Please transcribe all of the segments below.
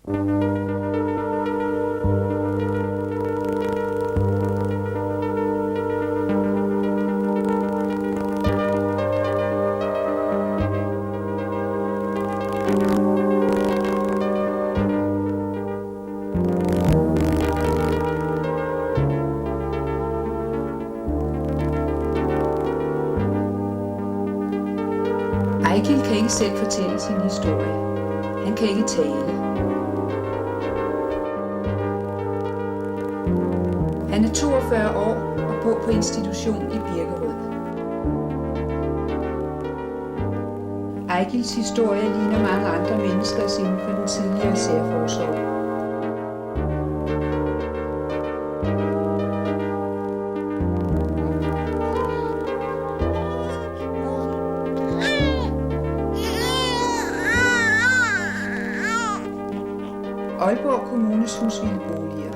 Ejgil kan ikke selv fortælle sin historie. Han kan ikke tale. Han er 42 år og bor på institution i Birkerød. Ejgils historie ligner mange andre menneskers inden for den tidligere særforsorg. Aalborg Kommunes husvildeboliger.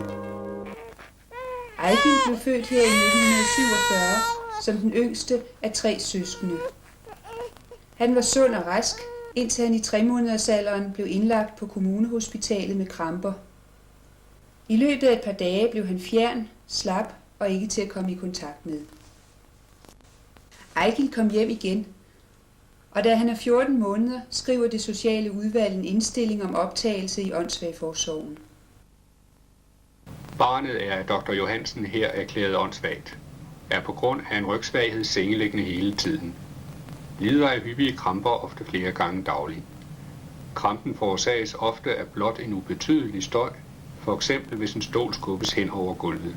Ejgil blev født her i 1947 som den yngste af 3 søskende. Han var sund og rask, indtil han i 3-månedersalderen blev indlagt på kommunehospitalet med kramper. I løbet af et par dage blev han fjern, slap og ikke til at komme i kontakt med. Ejgil kom hjem igen, og da han er 14 måneder, skriver det sociale udvalg en indstilling om optagelse i åndssvageforsorgen. Barnet er af Dr. Johansen her erklæret åndssvagt, er på grund af en rygsvaghed sengeliggende hele tiden. Lider af hyppige kramper ofte flere gange dagligt. Krampen forårsages ofte af blot en ubetydelig støj, for eksempel hvis en stol skubbes hen over gulvet.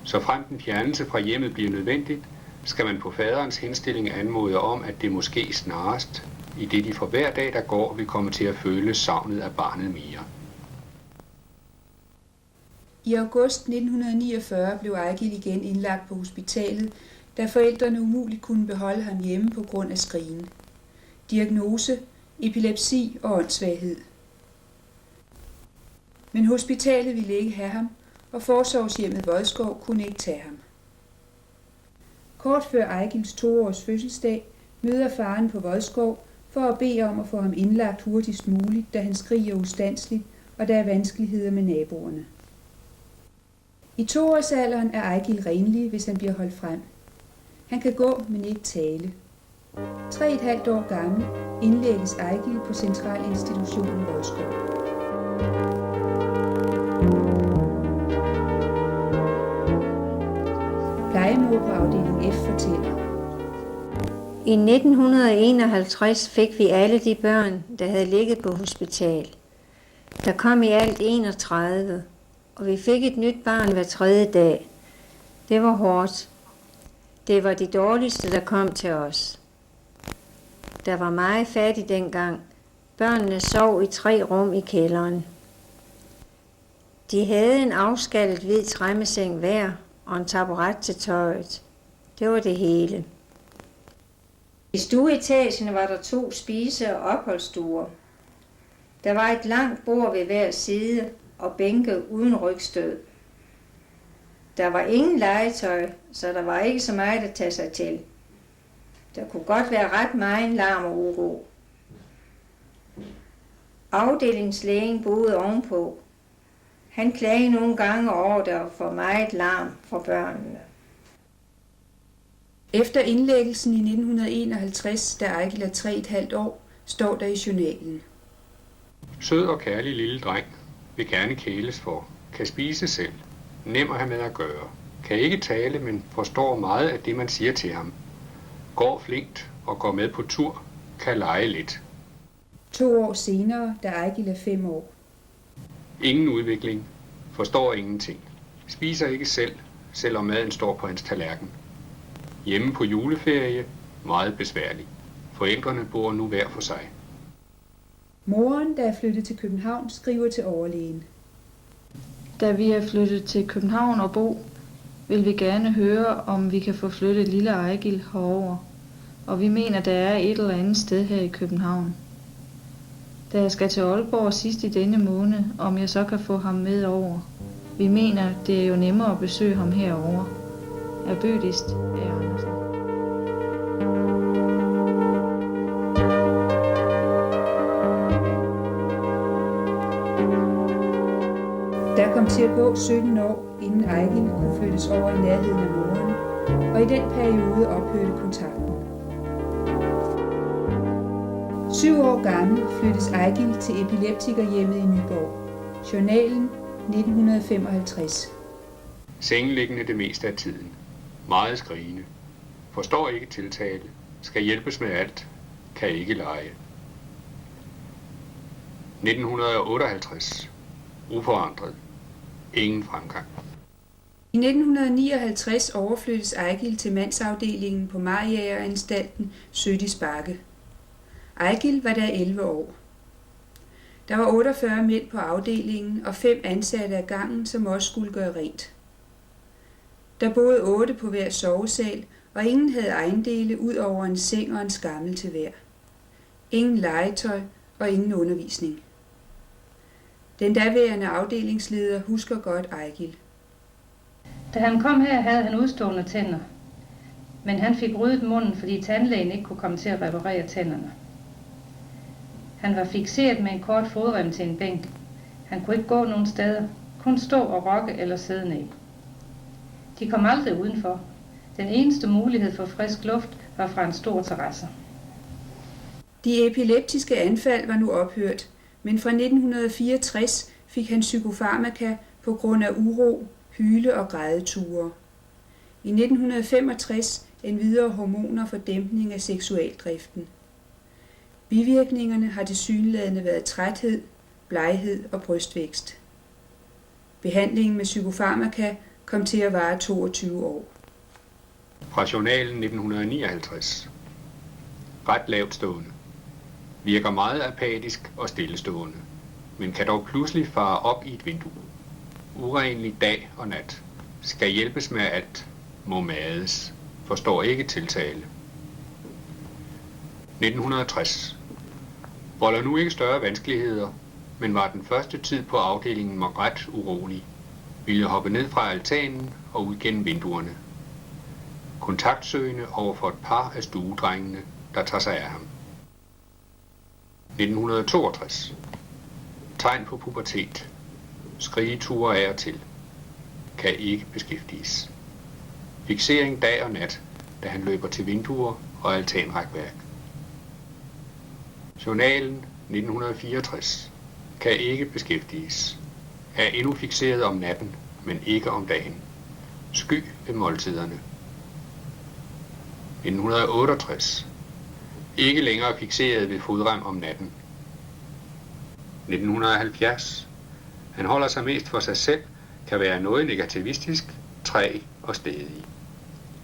Så frem den fjernelse fra hjemmet bliver nødvendigt, skal man på faderens henstilling anmode om, at det måske snarest, i det de for hver dag, der går, vil komme til at føle savnet af barnet mere. I august 1949 blev Ejgil igen indlagt på hospitalet, da forældrene umuligt kunne beholde ham hjemme på grund af skrigen. Diagnose: epilepsi og åndssvaghed. Men hospitalet ville ikke have ham, og forsorgshjemmet Vodskov kunne ikke tage ham. Kort før Ejgils 2-års fødselsdag møder faren på Vodskov for at bede om at få ham indlagt hurtigst muligt, da han skriger ustandsligt, og der er vanskeligheder med naboerne. I 2-årsalderen er Ejgil renlig, hvis han bliver holdt frem. Han kan gå, men ikke tale. 3,5 år gammel indlægges Ejgil på Centralinstitutionen Vodskov. Plejemor på afdeling F fortæller. I 1951 fik vi alle de børn, der havde ligget på hospital. Der kom i alt 31, og vi fik et nyt barn hver 3. dag. Det var hårdt. Det var de dårligste, der kom til os. Der var meget fattigt dengang. Børnene sov i 3 rum i kælderen. De havde en afskallet hvid træmmeseng hver og en taburet til tøjet. Det var det hele. I stueetagen var der 2 spise- og opholdsstuer. Der var et langt bord ved hver side og bænke uden rygstød. Der var ingen legetøj, så der var ikke så meget at tage sig til. Der kunne godt være ret meget larm og uro. Afdelingslægen boede ovenpå. Han klagede nogle gange over, der var for meget larm for børnene. Efter indlæggelsen i 1951, da Ejgil er 3,5 år, står der i journalen. Sød og kærlig lille dreng, vil gerne kæles for, kan spise selv, nem at have med at gøre, kan ikke tale, men forstår meget af det, man siger til ham. Går flinkt og går med på tur, kan lege lidt. 2 år senere, da Ejgil er 5 år. Ingen udvikling, forstår ingenting, spiser ikke selv, selvom maden står på hans tallerken. Hjemme på juleferie, meget besværlig. Forældrene bor nu hver for sig. Moren, der er flyttet til København, skriver til overlægen. Da vi er flyttet til København og bo, vil vi gerne høre, om vi kan få flyttet lille Ejgil herover. Og vi mener, der er et eller andet sted her i København. Da jeg skal til Aalborg sidst i denne måned, om jeg så kan få ham med over. Vi mener, det er jo nemmere at besøge ham herovre. Erbødigst af Andersen. Der kom til at gå 17 år, inden Ejgil kunne flyttes over i nærheden af moren, og i den periode ophørte kontakten. 7 år gammel flyttes Ejgil til epileptikerhjemmet i Nyborg. Journalen 1955. Sengeliggende det meste af tiden. Meget skrigende. Forstår ikke tiltale. Skal hjælpes med alt. Kan ikke lege. 1958. Uforandret. Ingen fremgang. I 1959 overflyttes Ejgil til mandsafdelingen på Mariageranstalten Sødis Bakke. Ejgil var der 11 år. Der var 48 mænd på afdelingen og 5 ansatte af gangen, som også skulle gøre rent. Der boede 8 på hver sovesal, og ingen havde ejendele ud over en seng og en skammel til hver. Ingen legetøj og ingen undervisning. Den daværende afdelingsleder husker godt Ejgil. Da han kom her, havde han udstående tænder, men han fik ryddet munden, fordi tandlægen ikke kunne komme til at reparere tænderne. Han var fikseret med en kort fodrem til en bænk. Han kunne ikke gå nogen steder, kun stå og rokke eller sidde ned. De kom aldrig udenfor. Den eneste mulighed for frisk luft var fra en stor terrasse. De epileptiske anfald var nu ophørt, men fra 1964 fik han psykofarmaka på grund af uro, hyle- og grædeture. I 1965 endvidere hormoner for dæmpning af seksualdriften. Bivirkningerne har tilsyneladende været træthed, bleghed og brystvækst. Behandlingen med psykofarmaka kom til at vare 22 år. Fra journalen 1959. Ret lavt stående. Virker meget apatisk og stillestående, men kan dog pludselig fare op i et vindue. Urenlig dag og nat. Skal hjælpes med alt. Må mades. Forstår ikke tiltale. 1960. Volder nu ikke større vanskeligheder, men var den første tid på afdelingen ret urolig. Ville hoppe ned fra altanen og ud gennem vinduerne. Kontaktsøgende over for et par af stuedrengene, der tager sig af ham. 1962. Tegn på pubertet. Skrigeture af og til. Kan ikke beskæftiges. Fiksering dag og nat, da han løber til vinduer og altanrækværk. Journalen 1964. Kan ikke beskæftiges. Er endnu fikseret om natten, men ikke om dagen. Sky ved måltiderne. 1968. Ikke længere fikseret ved fodrem om natten. 1970. Han holder sig mest for sig selv, kan være noget negativistisk, træg og stædig.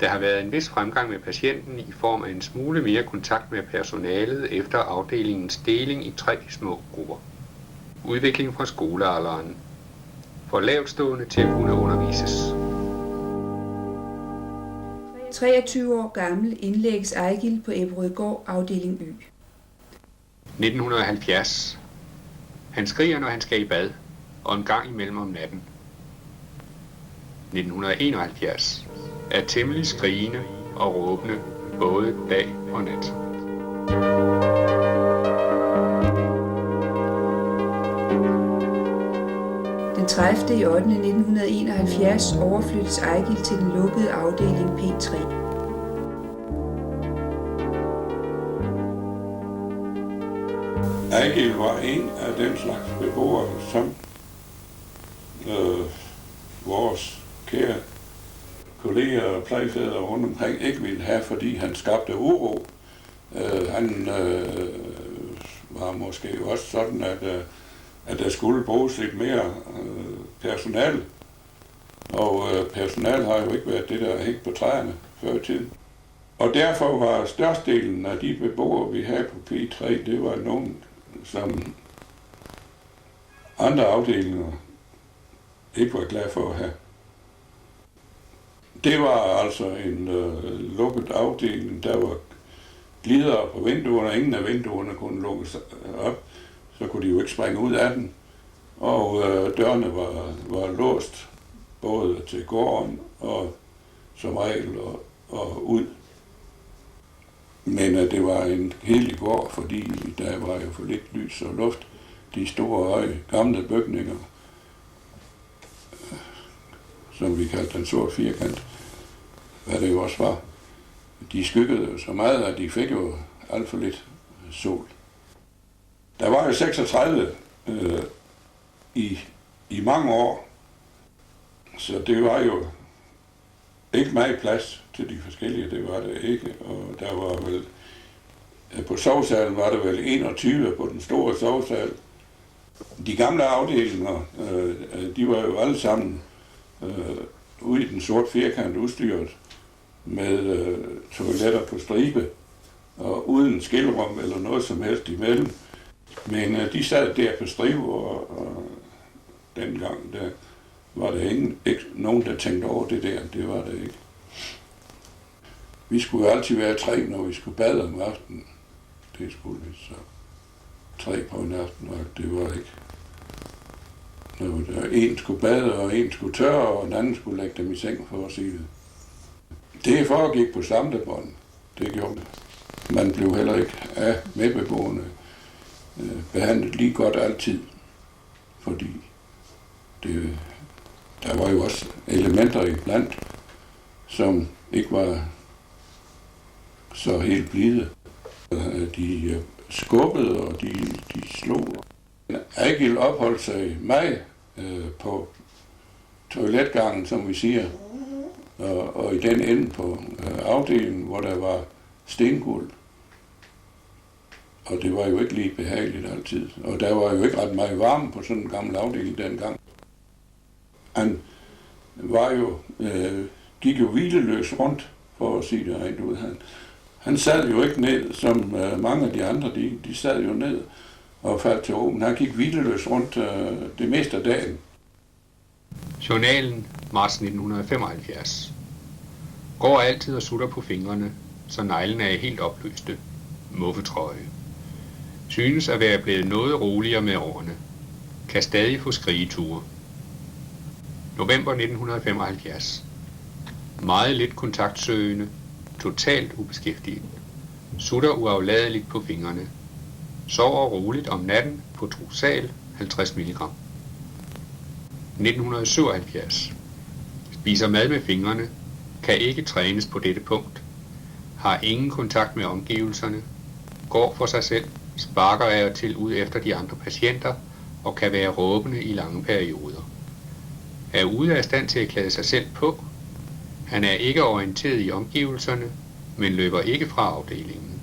Der har været en vis fremgang med patienten i form af en smule mere kontakt med personalet efter afdelingens deling i 3 små grupper. Udvikling fra skolealderen. For lavtstående til at kunne undervises. 23 år gammel indlægges Ejgil på Ebberødgård, afdeling Y. 1970. Han skriger, når han skal i bad, og en gang imellem om natten. 1971. Er temmelig skrigende og råbende både dag og nat. Den 30. i 8. 1971 overflyttes Ejgil til den lukkede afdeling P3. Ejgil var en af den slags beboere, som vores kære kolleger og plejefædre rundt omkring ikke ville have, fordi han skabte uro. Han var måske også sådan, at der skulle bruges lidt mere personal. Og personal har jo ikke været det, der hængte på træerne før i tiden. Og derfor var størstedelen af de beboere, vi havde på P3, det var nogen, som andre afdelinger ikke var glade for at have. Det var altså en lukket afdeling, der var glidere på vinduerne, og ingen af vinduerne kunne lukkes op, så kunne de jo ikke springe ud af den. Og dørene var låst, både til gården og som regel og ud. Men det var en kedelig gård, fordi der var jo for lidt lys og luft. de store høje gamle bygninger, som vi kaldte den sorte firkant, hvad det jo også var. De skyggede jo så meget, at de fik jo alt for lidt sol. Der var jo 36 i mange år, så det var jo ikke meget plads til de forskellige, det var det ikke. Og der var vel, på sovesalen var der vel 21 på den store sovesal. De gamle afdelinger, de var jo alle sammen ude i den sorte firkant udstyret med toiletter på stribe og uden skilrum eller noget som helst imellem. Men de sad der på stribe, og dengang der var der ikke nogen, der tænkte over det der. Det var det ikke. Vi skulle altid være 3, når vi skulle bade om aftenen. Det skulle vi så. 3 på en aftenvagt, det var ikke. Når en skulle bade, og en skulle tørre, og den anden skulle lægge dem i seng for at sige det. Det foregik på samlebånd. Det gjorde det. Man blev heller ikke af medbeboerne behandlet lige godt altid, fordi der var jo også elementer iblandt, som ikke var så helt blide. De skubbede, og de slog. Eigil opholdt sig meget på toiletgangen, som vi siger, og i den ende på afdelingen, hvor der var stengulv. Og det var jo ikke lige behageligt altid. Og der var jo ikke ret meget varme på sådan en gammel afdeling dengang. Han var jo, gik jo hvileløs rundt, for at sige det rent ud. Han sad jo ikke ned, som mange af de andre, de sad jo ned og faldt til ro. Men han gik hvileløs rundt det meste af dagen. Journalen, marts 1975. Går altid og sutter på fingrene, så neglene er helt opløste. Muffetrøje. Synes at være blevet noget roligere med årene. Kan stadig få skrigeture. November 1975. Meget lidt kontaktsøgende. Totalt ubeskæftiget. Sutter uafladeligt på fingrene. Sover roligt om natten på Trusal 50 mg. 1977. Spiser mad med fingrene. Kan ikke trænes på dette punkt. Har ingen kontakt med omgivelserne. Går for sig selv. Sparker af og til ud efter de andre patienter og kan være råbende i lange perioder. Er ude af stand til at klæde sig selv på. Han er ikke orienteret i omgivelserne, men løber ikke fra afdelingen.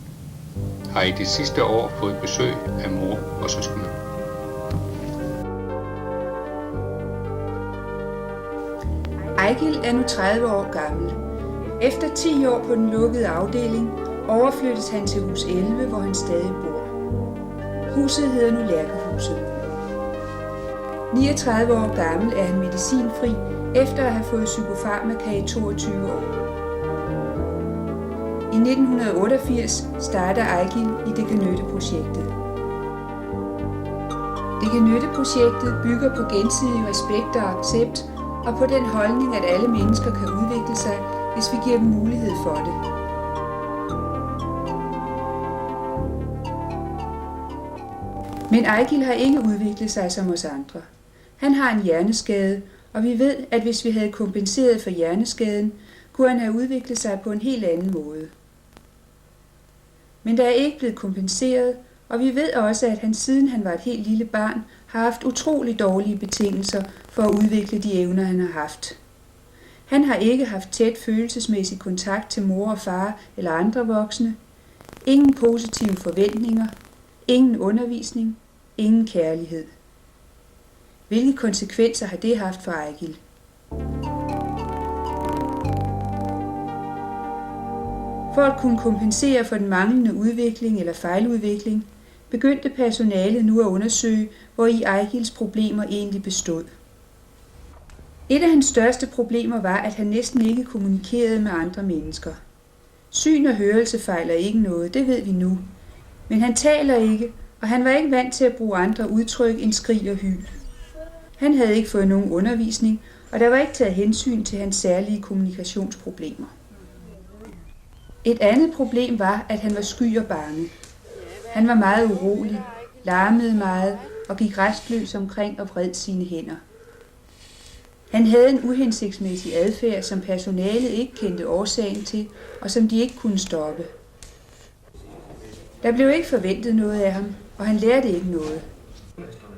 Har i det sidste år fået besøg af mor og søskende. Eigil er nu 30 år gammel. Efter 10 år på den lukkede afdeling overflyttes han til hus 11, hvor han stadig bor. Huset hedder nu Lærkehuset. 39 år gammel er han medicinfri, efter at have fået psykofarmaka i 22 år. I 1988 starter Eigil i Det kan nytte-projektet. Det kan nytte-projektet bygger på gensidig respekt og accept, og på den holdning, at alle mennesker kan udvikle sig, hvis vi giver dem mulighed for det. Men Eigil har ikke udviklet sig som os andre. Han har en hjerneskade, og vi ved, at hvis vi havde kompenseret for hjerneskaden, kunne han have udviklet sig på en helt anden måde. Men der er ikke blevet kompenseret, og vi ved også, at han siden han var et helt lille barn, har haft utrolig dårlige betingelser for at udvikle de evner, han har haft. Han har ikke haft tæt følelsesmæssig kontakt til mor og far eller andre voksne, ingen positive forventninger, ingen undervisning, ingen kærlighed. Hvilke konsekvenser har det haft for Eigil? For at kunne kompensere for den manglende udvikling eller fejludvikling, begyndte personalet nu at undersøge, hvori Eigils problemer egentlig bestod. Et af hans største problemer var, at han næsten ikke kommunikerede med andre mennesker. Syn og hørelse fejler ikke noget, det ved vi nu. Men han taler ikke, og han var ikke vant til at bruge andre udtryk end skrig og hyl. Han havde ikke fået nogen undervisning, og der var ikke taget hensyn til hans særlige kommunikationsproblemer. Et andet problem var, at han var sky og bange. Han var meget urolig, larmede meget og gik restløs omkring og vred sine hænder. Han havde en uhensigtsmæssig adfærd, som personalet ikke kendte årsagen til, og som de ikke kunne stoppe. Der blev ikke forventet noget af ham, og han lærte ikke noget.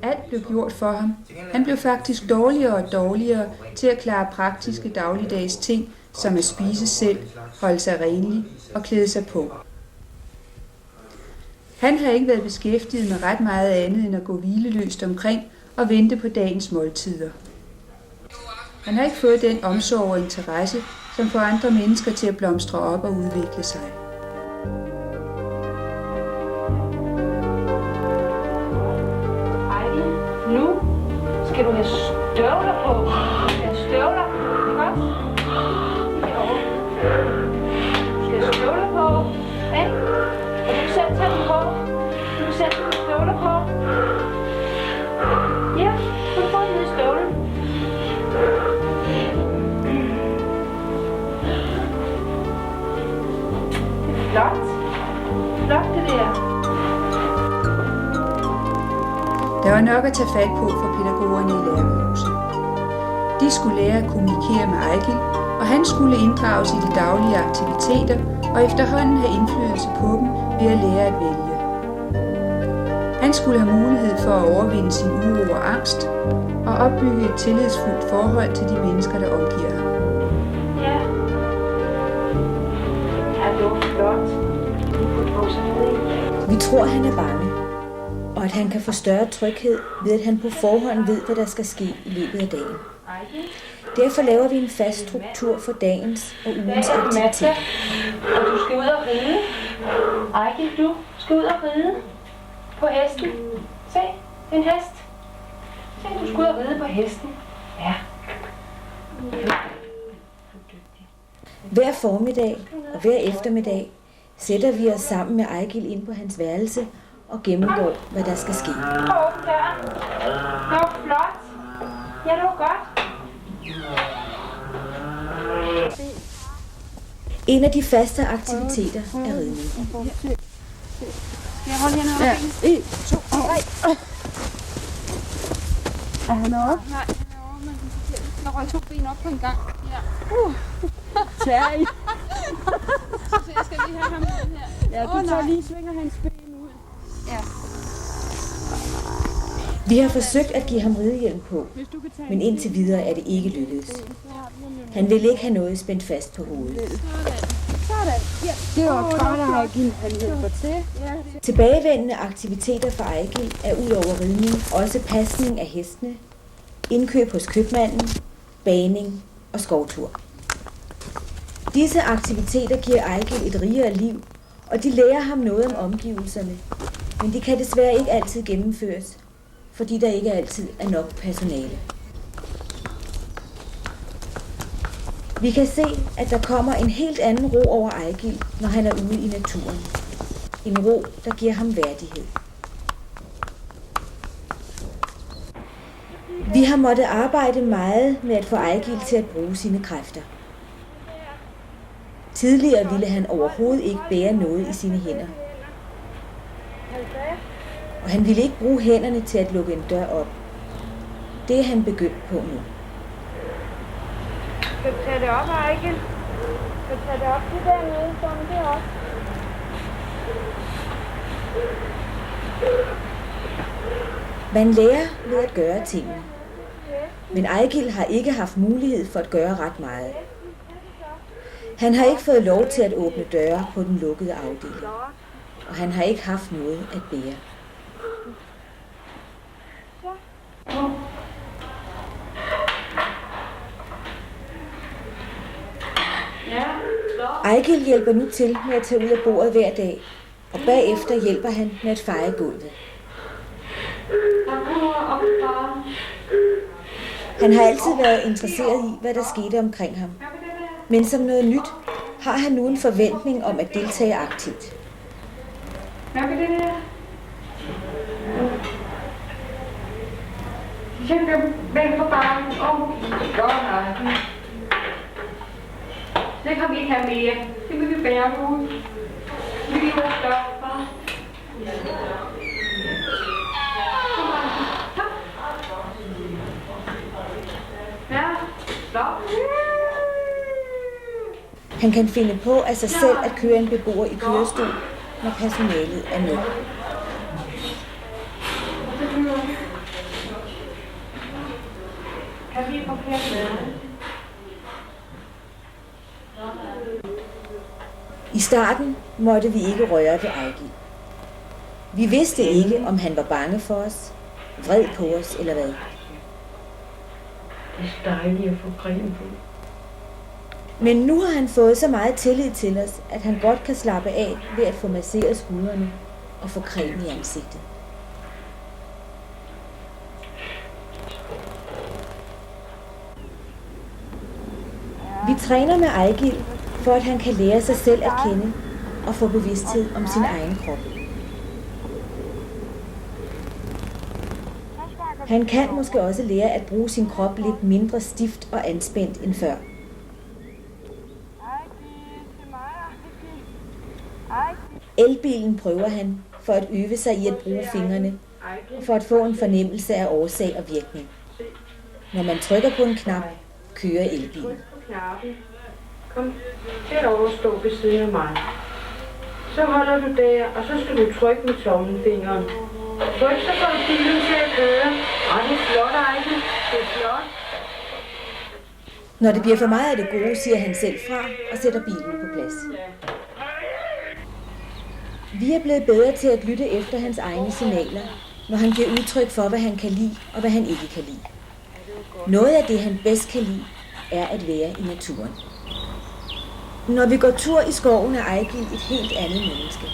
Alt blev gjort for ham. Han blev faktisk dårligere og dårligere til at klare praktiske dagligdags ting, som at spise selv, holde sig renlig og klæde sig på. Han har ikke været beskæftiget med ret meget andet end at gå hvileløst omkring og vente på dagens måltider. Han har ikke fået den omsorg og interesse, som får andre mennesker til at blomstre op og udvikle sig. Nu skal du have støvler på. Have støvler. Godt. Du skal have støvler på. Ikke? Og du kan selv tage dem på. Du kan selv tage støvler på. Ja, så får du ned i støvlen. Det er flot. Flot det der. Der var nok at tage fat på for pædagogerne i lærerhuset. De skulle lære at kommunikere med Ejgil, og han skulle inddrages i de daglige aktiviteter og efterhånden have indflydelse på dem ved at lære at vælge. Han skulle have mulighed for at overvinde sin uro og angst og opbygge et tillidsfuldt forhold til de mennesker, der omgiver ham. Ja. Ja, det var flot. Vi tror, han er bange, og at han kan få større tryghed ved, at han på forhånd ved, hvad der skal ske i løbet af dagen. Derfor laver vi en fast struktur for dagens og ugens aktivitet. Og du skal ud og ride. Ejgil, du skal ud og ride på hesten. Se, en hest. Se, du skal ud og ride på hesten. Ja. Hver formiddag og hver eftermiddag sætter vi os sammen med Ejgil ind på hans værelse og gennemgår, hvad der skal ske. Åbn døren. Det var flot. Ja, det var godt. En af de faste aktiviteter er ridning. Skal jeg holde hende over benet? 1, 2, 3. Er han oppe? Nej, han er over, men der røg 2 ben op på en gang. Ja. Terry. Så jeg skal lige have ham ud her. Ja, du tager lige svinger hans ben ud. Ja. Vi har forsøgt at give ham ridehjelm på, men indtil videre er det ikke lykkedes. Han vil ikke have noget spændt fast på hovedet. Sådan. Ja. Det var godt, at Ejgil han hjælper til. Tilbagevendende aktiviteter for Ejgil er ud over ridning også pasning af hestene, indkøb hos købmanden, bagning og skovtur. Disse aktiviteter giver Ejgil et rigere liv, og de lærer ham noget om omgivelserne, men de kan desværre ikke altid gennemføres, fordi der ikke altid er nok personale. Vi kan se, at der kommer en helt anden ro over Ejgil, når han er ude i naturen. En ro, der giver ham værdighed. Vi har måttet arbejde meget med at få Ejgil til at bruge sine kræfter. Tidligere ville han overhovedet ikke bære noget i sine hænder. Og han ville ikke bruge hænderne til at lukke en dør op. Det er han begyndt på nu. Skal du tage det op, Ejgil? Skal du tage det op til dernede, som det op? Man lærer ved at gøre tingene. Men Ejgil har ikke haft mulighed for at gøre ret meget. Han har ikke fået lov til at åbne døre på den lukkede afdeling. Og han har ikke haft noget at bære. Ejgil hjælper nu til med at tage ud af bordet hver dag, og bagefter hjælper han med at feje gulvet. Han har altid været interesseret i, hvad der skete omkring ham. Men som noget nyt har han nu en forventning om at deltage aktivt. Hvad er det der? Jeg kan væk fra barnet. Godt, nej. Det kan vi ikke have mere. Det vil vi bære ud. Vi vil have større. Han kan finde på af sig selv at køre en beboer i kørestol, når personalet er med. I starten måtte vi ikke røre ved Ejgil. Vi vidste ikke, om han var bange for os, vred på os eller hvad. Det er dejligt at få creme på. Men nu har han fået så meget tillid til os, at han godt kan slappe af ved at få masseret skuldrene og få creme i ansigtet. Vi træner med Ejgil, for at han kan lære sig selv at kende og få bevidsthed om sin egen krop. Han kan måske også lære at bruge sin krop lidt mindre stift og anspændt end før. Elbilen prøver han for at øve sig i at bruge fingrene og for at få en fornemmelse af årsag og virkning. Når man trykker på en knap, kører elbilen. Kom herover og stå ved siden af mig. Så holder du der, og så skal du trykke med tommelfingeren. Tryk, så får bilen til at køre. Og det er flot, Ejgil. Det er flot. Når det bliver for meget af det gode, siger han selv fra og sætter bilen på plads. Vi er blevet bedre til at lytte efter hans egne signaler, når han giver udtryk for, hvad han kan lide og hvad han ikke kan lide. Noget af det, han bedst kan lide, er at være i naturen. Når vi går tur i skoven, er Ejgil et helt andet menneske.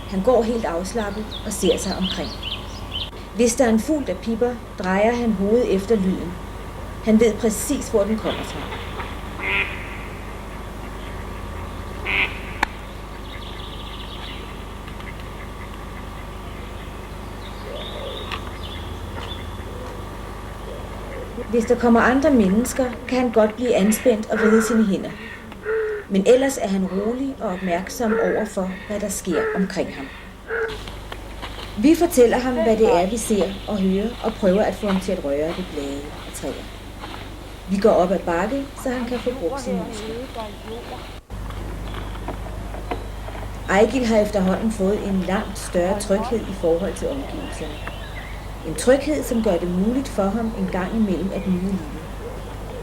Han går helt afslappet og ser sig omkring. Hvis der er en fugl, der pipper, drejer han hovedet efter lyden. Han ved præcis, hvor den kommer fra. Hvis der kommer andre mennesker, kan han godt blive anspændt og vride sine hænder. Men ellers er han rolig og opmærksom over for, hvad der sker omkring ham. Vi fortæller ham, hvad det er, vi ser og hører, og prøver at få ham til at røre ved blade og træer. Vi går op ad bakke, så han kan få brugt sin muskler. Ejgil har efterhånden fået en langt større tryghed i forhold til omgivelserne. En tryghed, som gør det muligt for ham en gang imellem at nyde livet.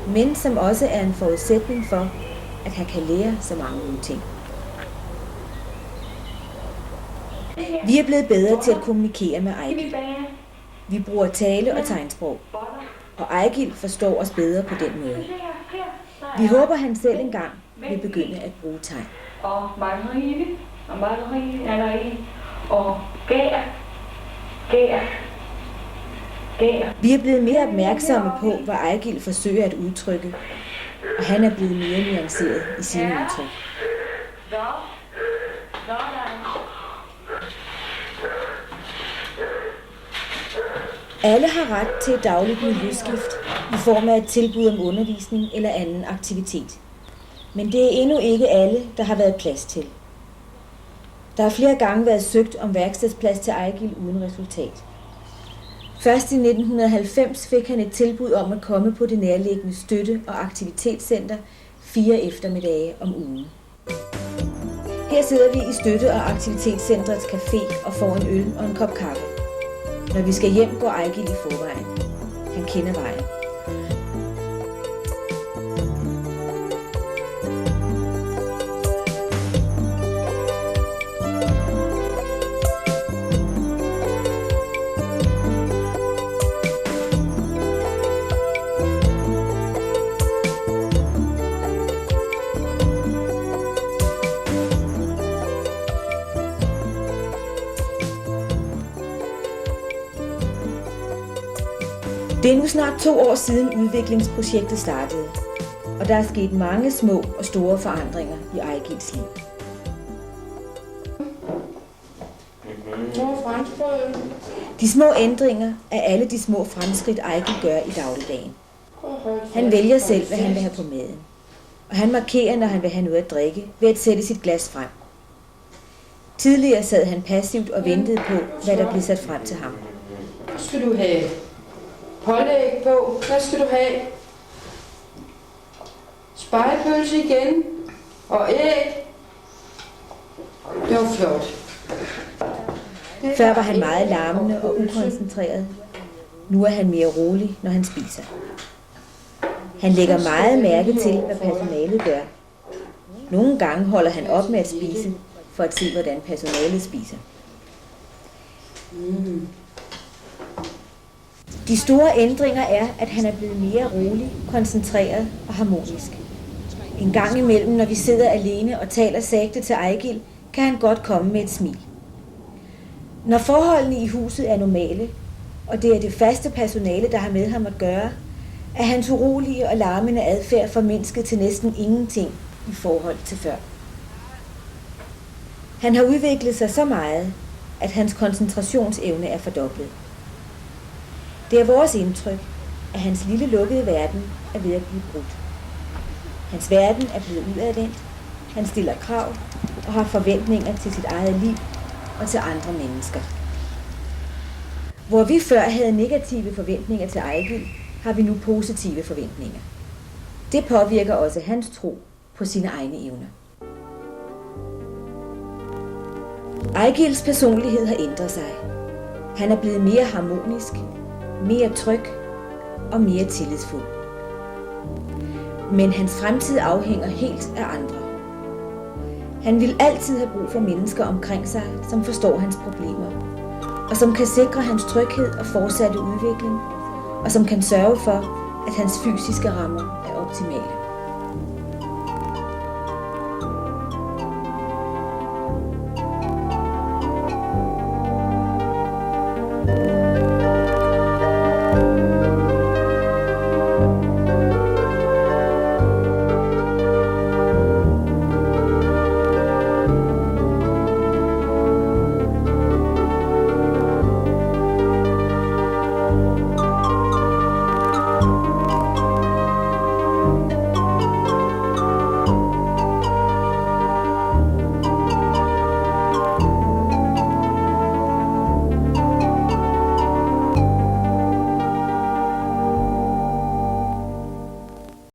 Men som også er en forudsætning for, at han kan lære så mange nye ting. Vi er blevet bedre til at kommunikere med Ejgil. Vi bruger tale- og tegnsprog. Og Ejgil forstår os bedre på den måde. Vi håber, han selv engang vil begynde at bruge tegn. Og Marie, og gær. Vi er blevet mere opmærksomme på, hvad Ejgil forsøger at udtrykke, og han er blevet mere nuanceret i sine udtryk. Alle har ret til et dagligt miljøskift i form af et tilbud om undervisning eller anden aktivitet. Men det er endnu ikke alle, der har været plads til. Der har flere gange været søgt om værkstedsplads til Ejgil uden resultat. Først i 1990 fik han et tilbud om at komme på det nærliggende støtte- og aktivitetscenter 4 eftermiddage om ugen. Her sidder vi i støtte- og aktivitetscentrets café og får en øl og en kop kaffe. Når vi skal hjem, går Ejgil i forvejen. Han kender vejen. Det er nu snart 2 år siden udviklingsprojektet startede, og der er sket mange små og store forandringer i Ejgils liv. De små ændringer er alle de små fremskridt, Ejgil gør i dagligdagen. Han vælger selv, hvad han vil have på maden, og han markerer, når han vil have noget at drikke, ved at sætte sit glas frem. Tidligere sad han passivt og ventede på, hvad der blev sat frem til ham. Hvad skal du have? Pålæg på. Hvad skal du have? Spegepølse igen. Og æg. Det var flot. Før var han meget larmende og ukoncentreret. Nu er han mere rolig, når han spiser. Han lægger meget mærke til, hvad personalet gør. Nogle gange holder han op med at spise, for at se, hvordan personalet spiser. De store ændringer er, at han er blevet mere rolig, koncentreret og harmonisk. En gang imellem, når vi sidder alene og taler sagte til Ejgil, kan han godt komme med et smil. Når forholdene i huset er normale, og det er det faste personale, der har med ham at gøre, er hans urolige og larmende adfærd formindsket til næsten ingenting i forhold til før. Han har udviklet sig så meget, at hans koncentrationsevne er fordoblet. Det er vores indtryk, at hans lille lukkede verden er ved at blive brudt. Hans verden er blevet udadvendt, han stiller krav og har forventninger til sit eget liv og til andre mennesker. Hvor vi før havde negative forventninger til Ejgil, har vi nu positive forventninger. Det påvirker også hans tro på sine egne evner. Ejgils personlighed har ændret sig. Han er blevet mere harmonisk, mere tryg og mere tillidsfuld. Men hans fremtid afhænger helt af andre. Han vil altid have brug for mennesker omkring sig, som forstår hans problemer, og som kan sikre hans tryghed og fortsatte udvikling, og som kan sørge for, at hans fysiske rammer er optimale.